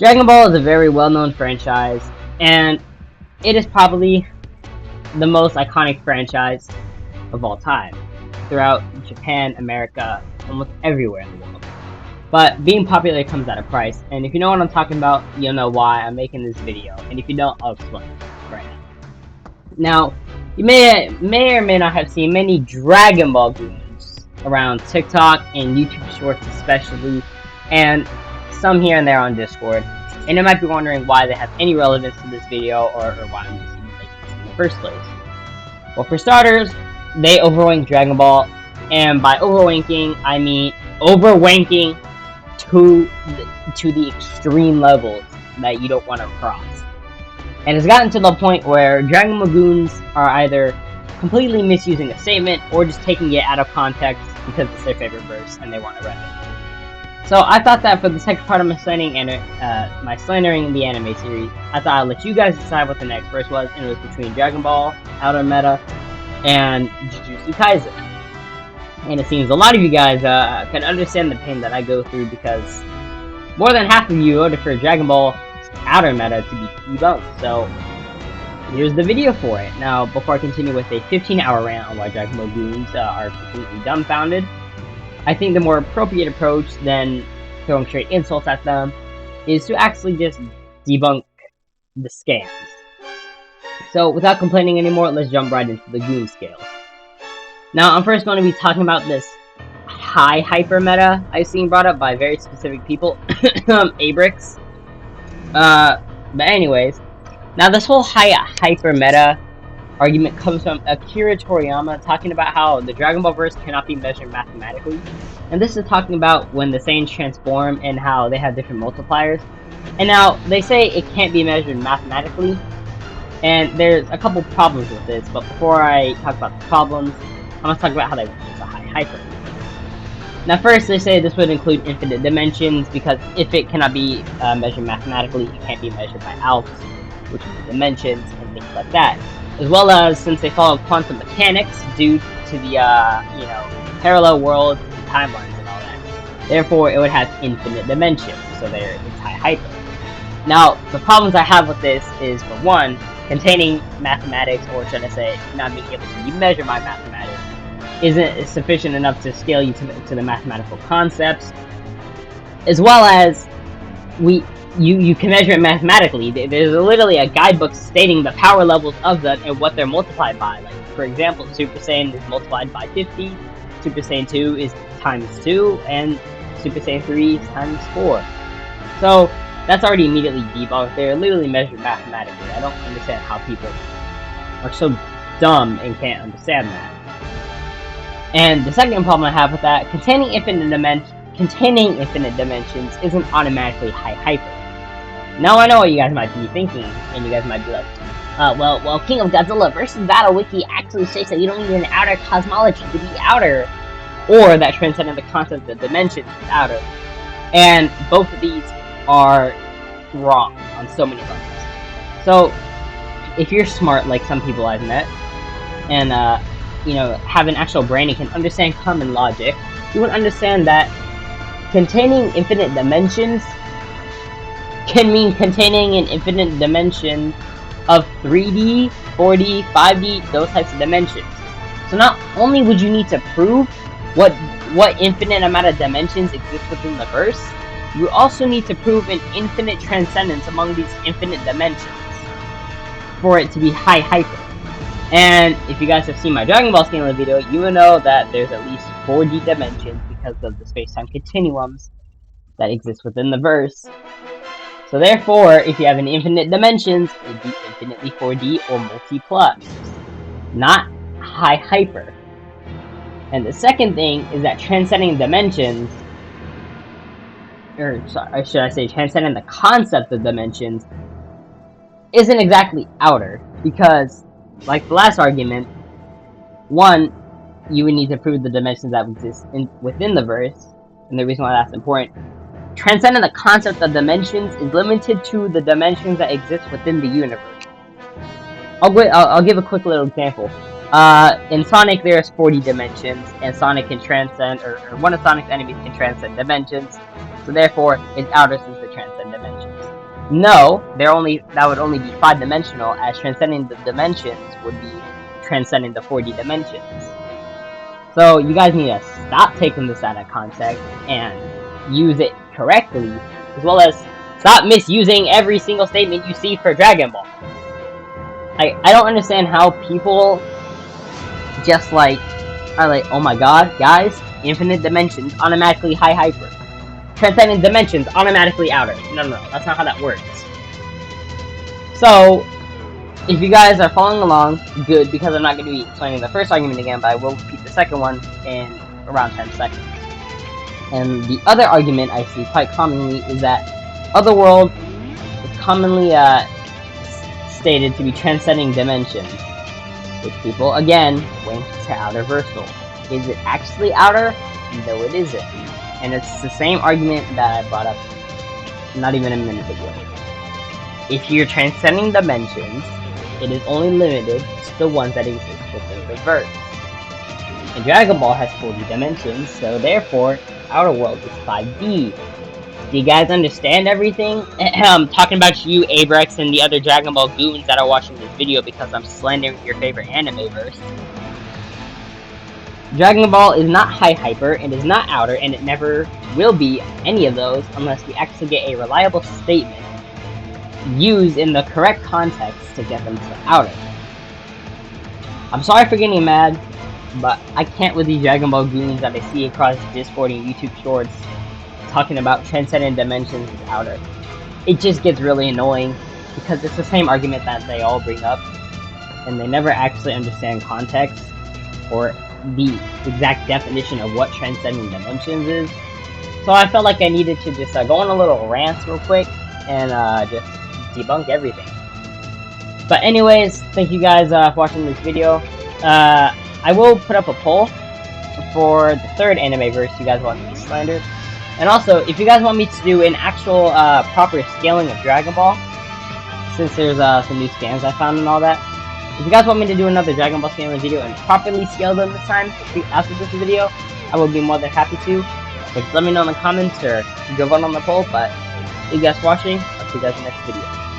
Dragon Ball is a very well-known franchise, and it is probably the most iconic franchise of all time, throughout Japan, America, almost everywhere in the world. But being popular comes at a price, and if you know what I'm talking about, you'll know why I'm making this video, and if you don't, I'll explain right now. Now, you may or may not have seen many Dragon Ball goons around TikTok and YouTube Shorts especially, and some here and there on Discord, and you might be wondering why they have any relevance to this video, or why I'm just making this in the first place. Well, for starters, they overwank Dragon Ball, and by overwanking, I mean overwanking to the extreme levels that you don't want to cross. And it's gotten to the point where Dragon Ball goons are either completely misusing a statement or just taking it out of context because it's their favorite verse and they want to run it. So I thought that for the second part of my slandering the anime series, I thought I'd let you guys decide what the next verse was, and it was between Dragon Ball, Outer Meta, and Jujutsu Kaisen. And it seems a lot of you guys can understand the pain that I go through, because more than half of you voted for Dragon Ball Outer Meta to be debunked. So here's the video for it. Now, before I continue with a 15-hour rant on why Dragon Ball goons are completely dumbfounded, I think the more appropriate approach than throwing straight insults at them is to actually just debunk the scams. So without complaining anymore, let's jump right into the goon scales. Now, I'm first going to be talking about this high hyper meta I've seen brought up by very specific people, Abrix. But anyways, now this whole high hyper meta argument comes from Akira Toriyama talking about how the Dragon Ball verse cannot be measured mathematically, and this is talking about when the Saiyans transform and how they have different multipliers. And now they say it can't be measured mathematically, and there's a couple problems with this. But before I talk about the problems, I'm going to talk about how they work with a high hyper. Now first, they say this would include infinite dimensions, because if it cannot be measured mathematically, it can't be measured by alpha, which is the dimensions and things like that. As well as, since they follow quantum mechanics due to the parallel worlds and timelines and all that, therefore it would have infinite dimensions, so it's high hyper. Now, the problems I have with this is, for one, containing mathematics, or should I say, not being able to measure my mathematics, isn't sufficient enough to scale you to the mathematical concepts, as well as you can measure it mathematically. There's literally a guidebook stating the power levels of them and what they're multiplied by. Like, for example, Super Saiyan is multiplied by 50, Super Saiyan 2 is times 2, and Super Saiyan 3 is times 4. So that's already immediately debunked. They're literally measured mathematically. I don't understand how people are so dumb and can't understand that. And the second problem I have with that, containing infinite dimensions isn't automatically high hyper. Now I know what you guys might be thinking, and you guys might be like, well, King of Godzilla versus Battle Wiki actually states that you don't need an outer cosmology to be outer, or that transcending the concept of dimensions is outer. And both of these are wrong on so many levels. So, if you're smart, like some people I've met, and have an actual brain and can understand common logic, you would understand that containing infinite dimensions can mean containing an infinite dimension of 3D, 4D, 5D, those types of dimensions. So not only would you need to prove what infinite amount of dimensions exist within the verse, you also need to prove an infinite transcendence among these infinite dimensions for it to be high hyper. And if you guys have seen my Dragon Ball scaling video, you will know that there's at least 4D dimensions because of the space-time continuums that exist within the verse. So therefore, if you have an infinite dimensions, it would be infinitely 4D or multi-plus, not high hyper. And the second thing is that transcending dimensions, or should I say transcending the concept of dimensions, isn't exactly outer, because, like the last argument, one, you would need to prove the dimensions that exist within the verse, and the reason why that's important, transcending the concept of dimensions is limited to the dimensions that exist within the universe. I'll give a quick little example. In Sonic, there's 40 dimensions, and Sonic can transcend, or one of Sonic's enemies can transcend dimensions, so therefore, it's outer since they transcend dimensions. No, that would only be 5-dimensional, as transcending the dimensions would be transcending the 4D dimensions. So you guys need to stop taking this out of context and use it correctly, as well as stop misusing every single statement you see for Dragon Ball. I don't understand how people just are like, oh my god, guys, infinite dimensions automatically high hyper. Transcendent dimensions automatically outer. No, that's not how that works. So, if you guys are following along, good, because I'm not going to be explaining the first argument again, but I will repeat the second one in around 10 seconds. And the other argument I see quite commonly is that Otherworld is commonly stated to be transcending dimensions, which people, again, link to Outerversal. Is it actually outer? No, it isn't. And it's the same argument that I brought up not even a minute ago. If you're transcending dimensions, it is only limited to the ones that exist within the verse. And Dragon Ball has 40 dimensions, so therefore, Outer World is 5D. Do you guys understand everything? I'm talking about you, Abrex, and the other Dragon Ball goons that are watching this video because I'm slandering your favorite anime verse. Dragon Ball is not high hyper, and is not outer, and it never will be any of those unless we actually get a reliable statement used in the correct context to get them to outer. I'm sorry for getting mad, but I can't with these Dragon Ball goons that I see across Discord and YouTube shorts talking about transcendent dimensions as outer. It just gets really annoying because it's the same argument that they all bring up, and they never actually understand context or the exact definition of what transcending dimensions is. So I felt like I needed to just go on a little rant real quick and just debunk everything. But anyways, thank you guys for watching this video. I will put up a poll for the third anime verse you guys want to be slandered. And also, if you guys want me to do an actual proper scaling of Dragon Ball, since there's some new scans I found and all that, if you guys want me to do another Dragon Ball scaling video and properly scale them this time after this video, I will be more than happy to. So just let me know in the comments or go vote on the poll. But thank you guys for watching. I'll see you guys in the next video.